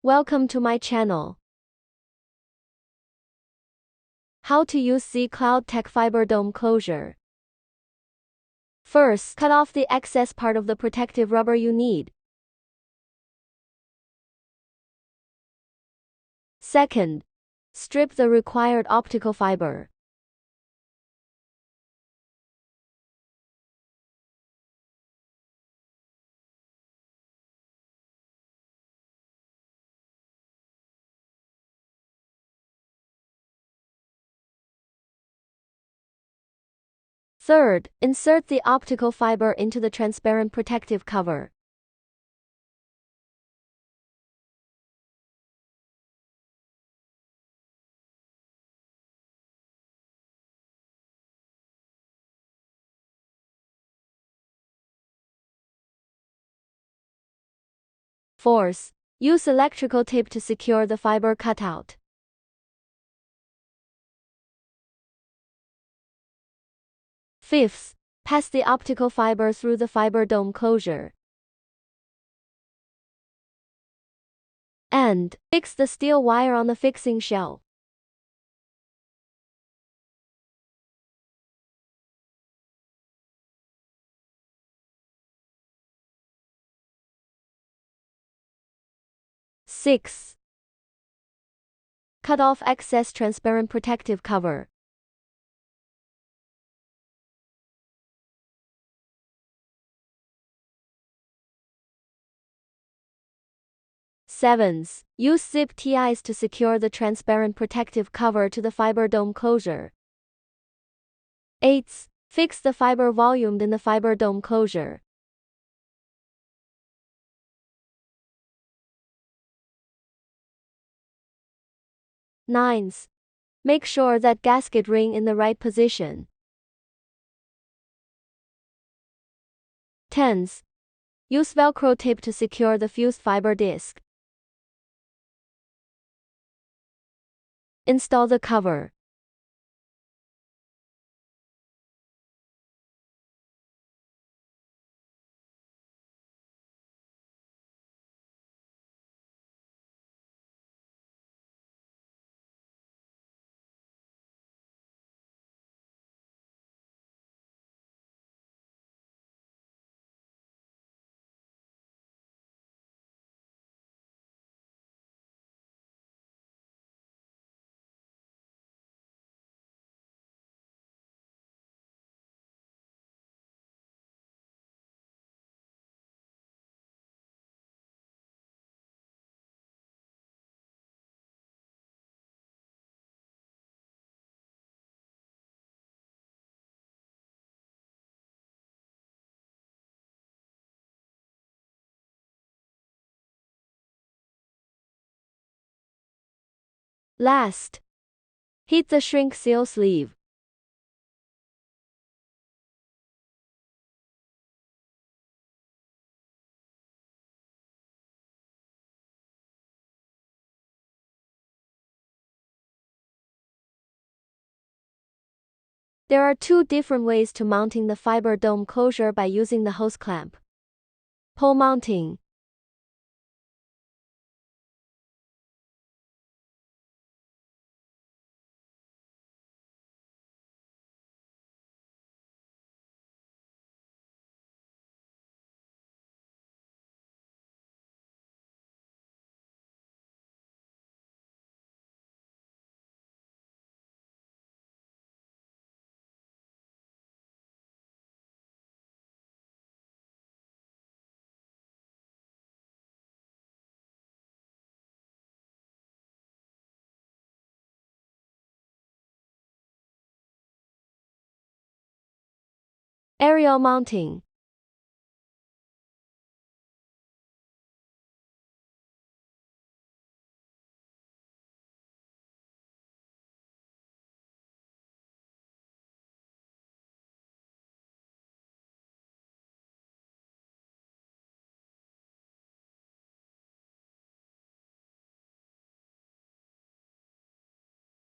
Welcome to my channel. How to use ZcloudTech fiber dome closure. First, cut off the excess part of the protective rubber you need. Second, strip the required optical fiber. Third, insert the optical fiber into the transparent protective cover. Fourth, use electrical tape to secure the fiber cutout. Fifth, pass the optical fiber through the fiber dome closure. And fix the steel wire on the fixing shell. Six, cut off excess transparent protective cover. Seventh, use zip-ties to secure the transparent protective cover to the fiber dome closure. Eighth, fix the fiber volumed in the fiber dome closure. Ninth, make sure that gasket ring in the right position. 10th, use Velcro tape to secure the fused fiber disc. Install the cover. Last, heat the shrink seal sleeve. There are two different ways to mounting the fiber dome closure by using the hose clamp. Pole mounting. Aerial mounting.